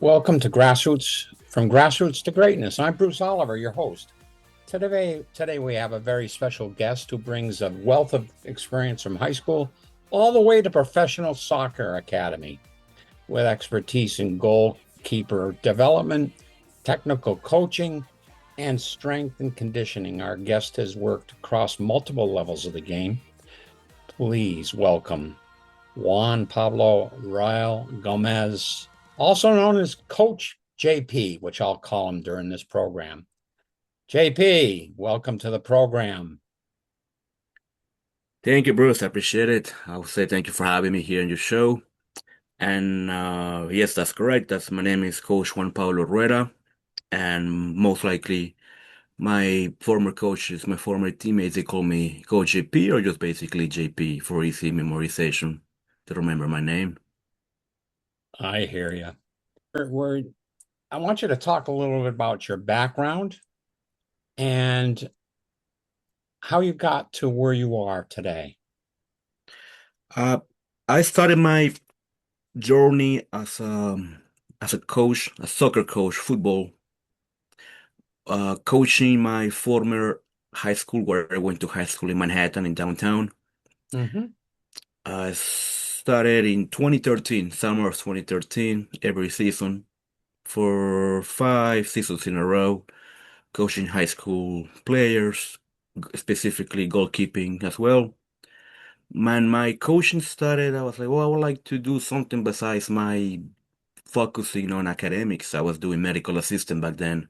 Welcome to Grassroots, from Grassroots to Greatness. I'm Bruce Oliver, your host. Today we have a very special guest who brings a wealth of experience from high school all the way to professional soccer academy with expertise in goalkeeper development, technical coaching, and strength and conditioning. Our guest has worked across multiple levels of the game. Please welcome Juan Pablo Rael Gomez, also known as Coach JP, which I'll call him during this program. JP, welcome to the program. Thank you, Bruce. I appreciate it. I will say thank you for having me here on your show. And yes, that's correct. My name is Coach Juan Pablo Rueda, and most likely my former coaches, my former teammates, they call me Coach JP or just basically JP for easy memorization to remember my name. I hear you. I want you to talk a little bit about your background and how you got to where you are today. Uh, I started my journey as a coach, a soccer coach, football, coaching my former high school where I went to high school in Manhattan in downtown. Mm-hmm. I started in 2013, summer of 2013, every season for 5 seasons in a row, coaching high school players, specifically goalkeeping as well. Man, my coaching started, I was like, well, I would like to do something besides my focusing on academics. I was doing medical assistant back then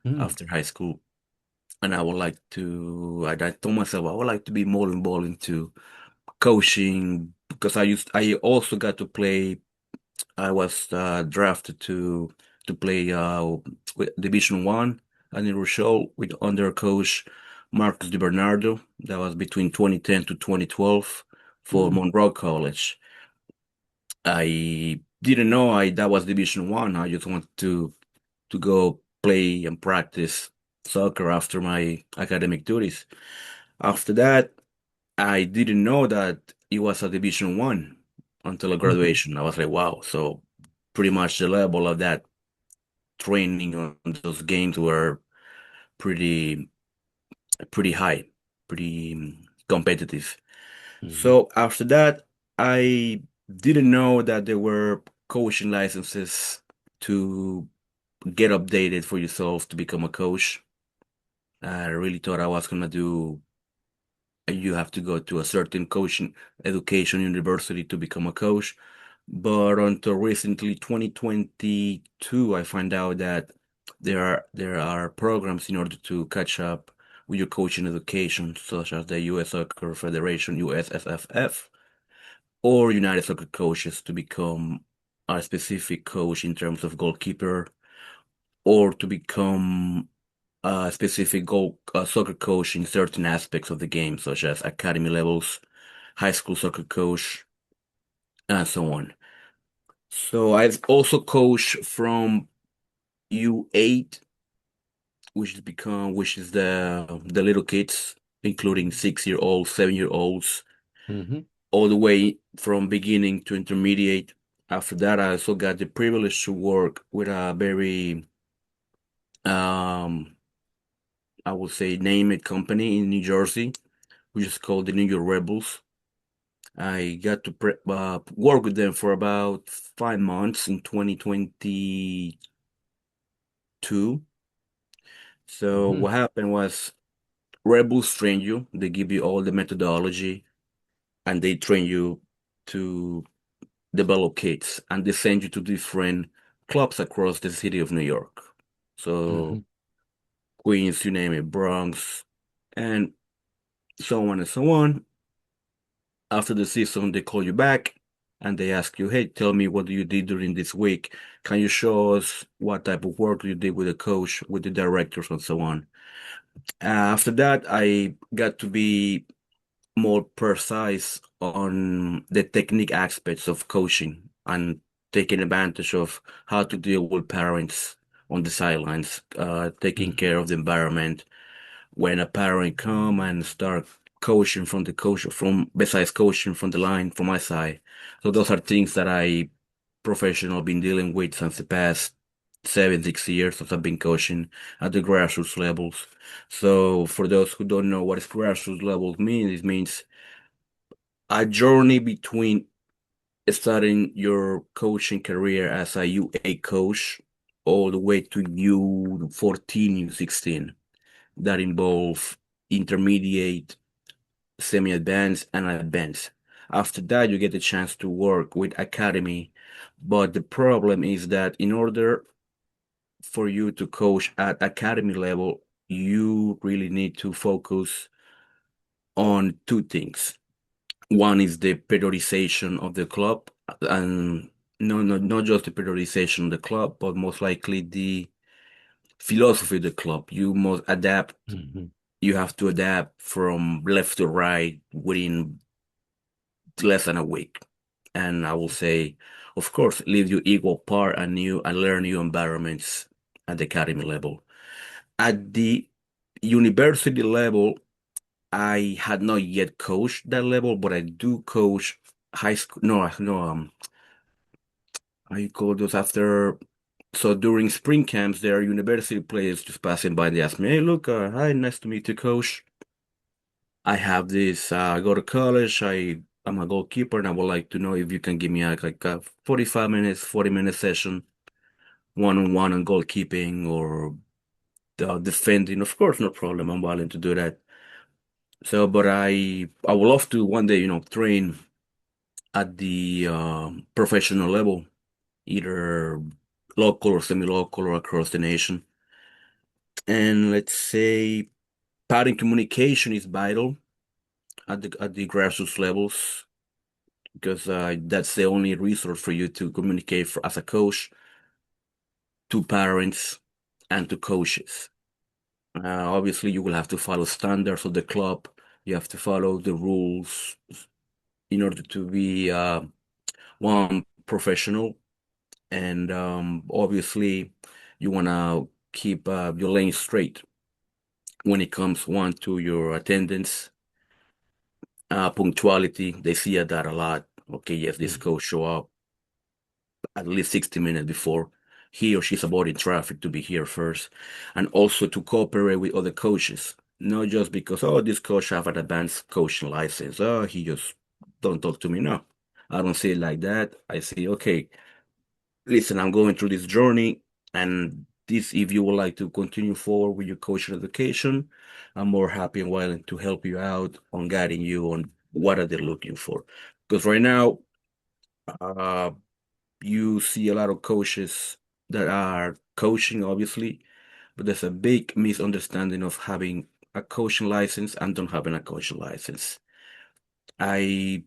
Mm. after high school. And I told myself I would like to be more involved into coaching because I also got to play. I was drafted to play with Division One and in Rochelle with under coach Marcus DiBernardo. That was between 2010 to 2012 for Mm. Monroe College. I didn't know I that was Division One. I just wanted to go play and practice soccer after my academic duties. After that, I didn't know that it was a Division One until a Mm-hmm. graduation. I was like, wow. So pretty much the level of that training on those games were pretty pretty high, pretty competitive. Mm-hmm. So after that, I didn't know that there were coaching licenses to get updated for yourself to become a coach. I really thought I was gonna do you have to go to a certain coaching education university to become a coach. But until recently, 2022, I find out that there are programs in order to catch up with your coaching education, such as the U.S. Soccer Federation, USSFF, or United Soccer Coaches to become a specific coach in terms of goalkeeper, or to become a specific soccer coach in certain aspects of the game, such as academy levels, high school soccer coach, and so on. So I've also coached from U8, which is the little kids, including 6 year olds, 7 year olds, Mm-hmm. all the way from beginning to intermediate. After that, I also got the privilege to work with a very um I would say name it company in New Jersey, which is called the New York Rebels. I got to work with them for about 5 months in 2022. So Mm-hmm. what happened was Rebels train you. They give you all the methodology and they train you to develop kids and they send you to different clubs across the city of New York. Mm-hmm. So Queens, you name it, Bronx, and so on and so on. After the season, they call you back and they ask you, hey, tell me what you did during this week. Can you show us what type of work you did with the coach, with the directors, and so on? After that, I got to be more precise on the technique aspects of coaching and taking advantage of how to deal with parents on the sidelines, taking Mm-hmm. care of the environment, when a parent come and start coaching from besides coaching from the line from my side. So those are things that I professional I've been dealing with since the past 7, 6 years since I've been coaching at the grassroots levels. So for those who don't know what is grassroots levels means, it means a journey between starting your coaching career as a UA coach all the way to U14, U16 that involve intermediate, semi-advanced, and advanced. After that, you get the chance to work with academy. But the problem is that in order for you to coach at academy level, you really need to focus on two things. One is the periodization of the club, and not just the periodization of the club, but most likely the philosophy of the club. You must adapt. Mhm. You have to adapt from left to right within less than a week. And I will say, of course, leave you equal part and learn new environments at the academy level. At the university level, I had not yet coached that level, but I do coach high school. No, no, I call those after. So during spring camps, there are university players just passing by. They ask me, "Hey, look, hi, nice to meet you, coach. I have this. I go to college. I'm a goalkeeper, and I would like to know if you can give me like a 45 minutes, 40-minute session, one-on-one on goalkeeping or defending. Of course, no problem. I'm willing to do that. So, but I would love to one day, train at the professional level, either local or semi-local or across the nation. And let's say pattern communication is vital at the grassroots levels because that's the only resource for you to communicate as a coach to parents and to coaches. Obviously, you will have to follow standards of the club. You have to follow the rules in order to be one professional. And obviously, you want to keep your lane straight when it comes one to your attendance, punctuality. They see that a lot. Okay, yes, this Mhm. coach show up at least 60 minutes before he or she's avoiding traffic to be here first, and also to cooperate with other coaches. Not just because, oh, this coach have an advanced coaching license. Oh, he just don't talk to me. No, I don't see it like that. I say, okay, listen, I'm going through this journey, and this, if you would like to continue forward with your coaching education, I'm more happy and willing to help you out on guiding you on what are they looking for. Because right now, uh, you see a lot of coaches that are coaching, obviously, but there's a big misunderstanding of having a coaching license and don't having a coaching license. I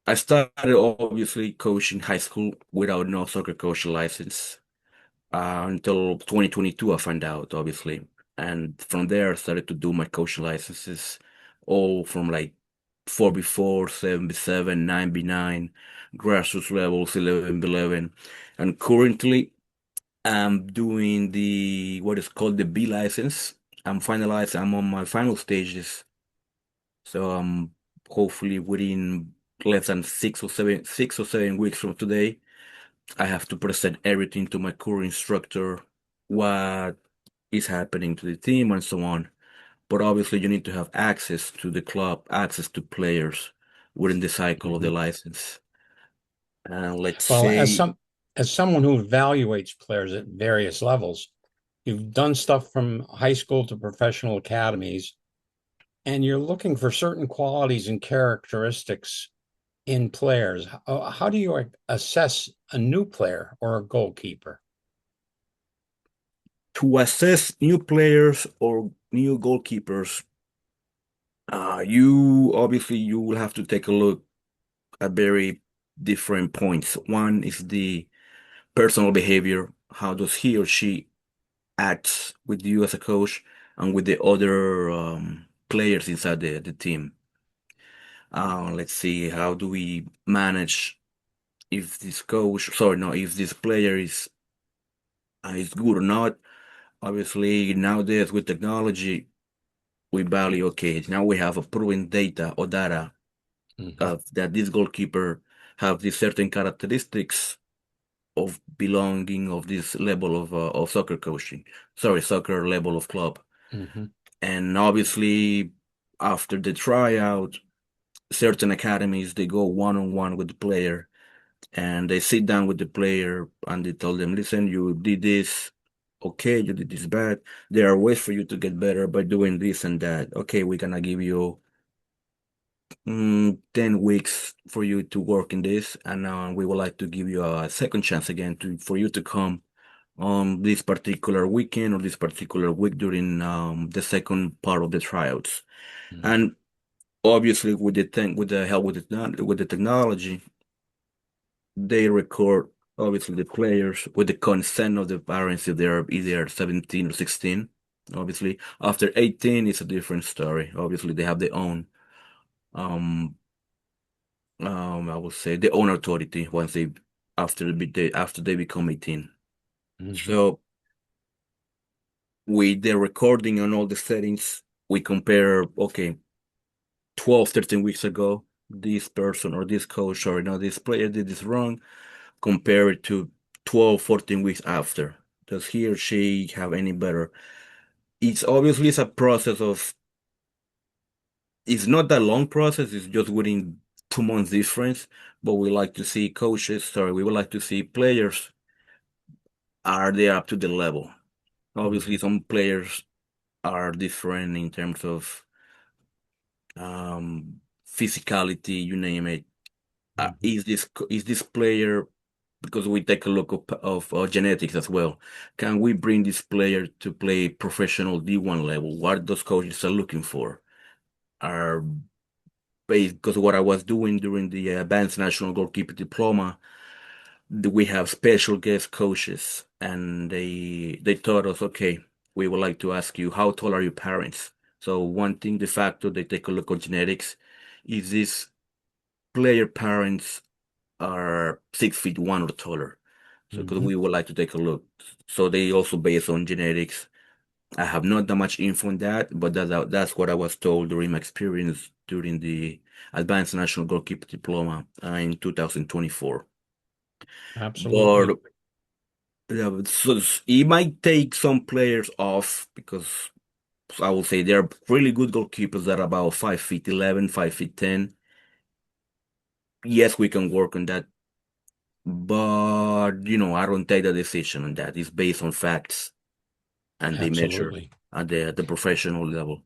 I started obviously coaching high school without no soccer coaching license until 2022. I found out, obviously, and from there I started to do my coaching licenses, all from like 4v4, 7v7, 9v9, grassroots levels, 11v11, and currently I'm doing the what is called the B license. I'm on my final stages. So hopefully within less than 6 or 7 weeks from today, I have to present everything to my core instructor, what is happening to the team and so on. But obviously you need to have access to the club, access to players within the cycle of the Mhm. license. Let's Well, say as someone who evaluates players at various levels, you've done stuff from high school to professional academies, and you're looking for certain qualities and characteristics in players. How do you assess a new player or a goalkeeper? to assess new players or new goalkeepers, you will have to take a look at very different points. One is the personal behavior. How does he or she act with you as a coach and with the other players inside the team? Let's see, how do we manage if this coach, sorry, no, if this player is good or not? Obviously, nowadays with technology, we value, okay, now we have a proven data or data Mhm. of that this goalkeeper have these certain characteristics of belonging of this level of soccer coaching. Sorry, soccer level of club. Hmm. And obviously, after the tryout, certain academies they go one on one with the player and they sit down with the player and they tell them, listen, you did this. Okay, you did this bad. There are ways for you to get better by doing this and that. Okay, we're gonna give you 10 weeks for you to work in this, and we would like to give you a second chance again for you to come on this particular weekend or this particular week during the second part of the tryouts. Hmm. And obviously, with the help with the technology, they record obviously the players with the consent of the parents if they're either 17 or 16. Obviously, after 18, it's a different story. Obviously, they have their own um I would say their own authority once after they become 18. Hmm. So with the recording and all the settings, we compare, okay, 12, 13 weeks ago, this person or this coach or this player did this wrong, compare it to 12, 14 weeks after. Does he or she have any better? It's a process of, it's not that long process, it's just within 2 months difference, but we would like to see players, are they up to the level? Obviously, Hmm. some players are different in terms of physicality, you name it. Hmm. Is this player, because we take a look of genetics as well. Can we bring this player to play professional D1 level? What those coaches are looking for are based, because what I was doing during the advanced national goalkeeper diploma, we have special guest coaches, and they taught us, okay, we would like to ask you, how tall are your parents? So one thing, de facto, they take a look at genetics. Is this player parents are 6 feet one or taller? So because Hmm. we would like to take a look. So they also based on genetics. I have not that much info on that, but that's what I was told during my experience during the Advanced National Goalkeeper Diploma in 2024. Absolutely. But yeah, so it might take some players off because I will say there are really good goalkeepers that are about 5 feet 11, 5 feet 10. Yes, we can work on that, but I don't take the decision on that. It's based on facts and they measure Absolutely. at the professional level.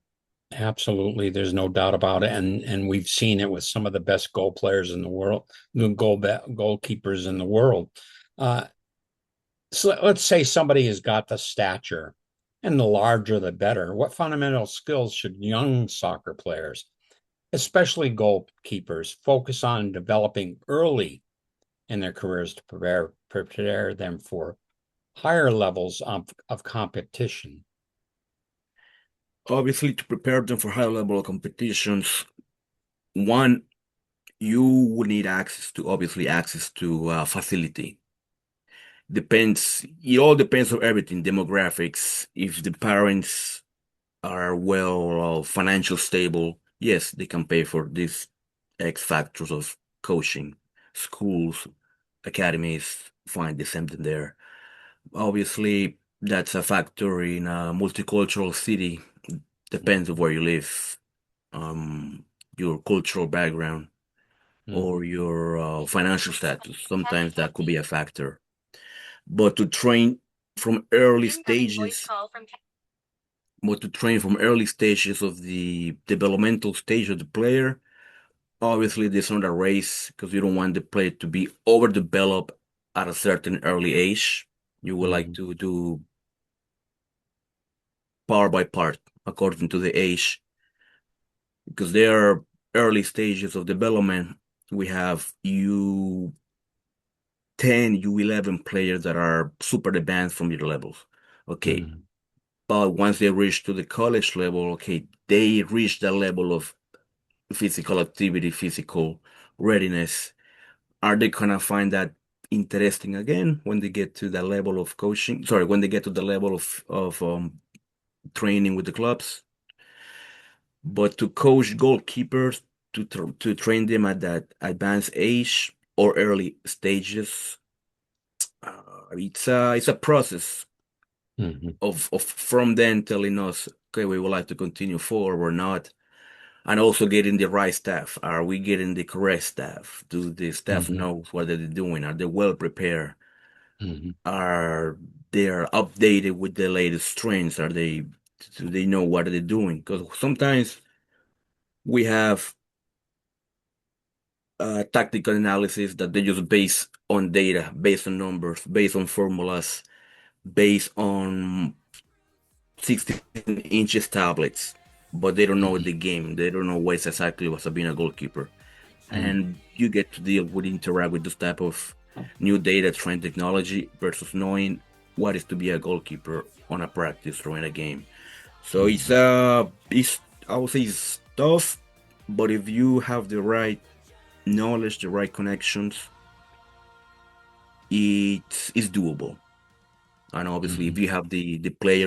Absolutely. There's no doubt about it. And we've seen it with some of the best goal players in the world, goalkeepers in the world. Uh, so let's say somebody has got the stature, and the larger the better. What fundamental skills should young soccer players, especially goalkeepers, focus on developing early in their careers to prepare them for higher levels of competition? Obviously, to prepare them for high level competitions, one, you would need access to facility. It all depends on everything, demographics. If the parents are well financial stable, yes, they can pay for these X factors of coaching, schools, academies, find the something there. Obviously, that's a factor in a multicultural city. Depends on where you live, um, your cultural background, or Mhm. your financial status. Sometimes that could be a factor. But to train from early stages, of the developmental stage of the player, obviously there's not a race because you don't want the player to be overdeveloped at a certain early age. You would like Mhm. to do part by part according to the age because there are early stages of development. We have U10, U11 players that are super advanced from your levels. Okay. Mhm. But once they reach to the college level, okay, they reach that level of physical activity, physical readiness. Are they gonna find that interesting again when they get to the level of coaching? Sorry, when they get to the level of training with the clubs. But to coach goalkeepers, to train them at that advanced age, or early stages. It's a process Mhm. of from them telling us, okay, we would like to continue forward or not, and also getting the right staff. Are we getting the correct staff? Do the staff Mhm. know what they're doing? Are they well prepared? Mhm. Are they are updated with the latest trends? Do they know what they're doing? Because sometimes we have tactical analysis that they just base on data, based on numbers, based on formulas, based on 16 inches tablets, but they don't know Mhm. the game. They don't know what's exactly what's being a goalkeeper. Mhm. And you get to deal with interact with this type of new data trend technology versus knowing what is to be a goalkeeper on a practice or in a game. So Mhm. it's I would say it's tough, but if you have the right knowledge, the right connections, it's doable. And obviously, if Mhm. you have the player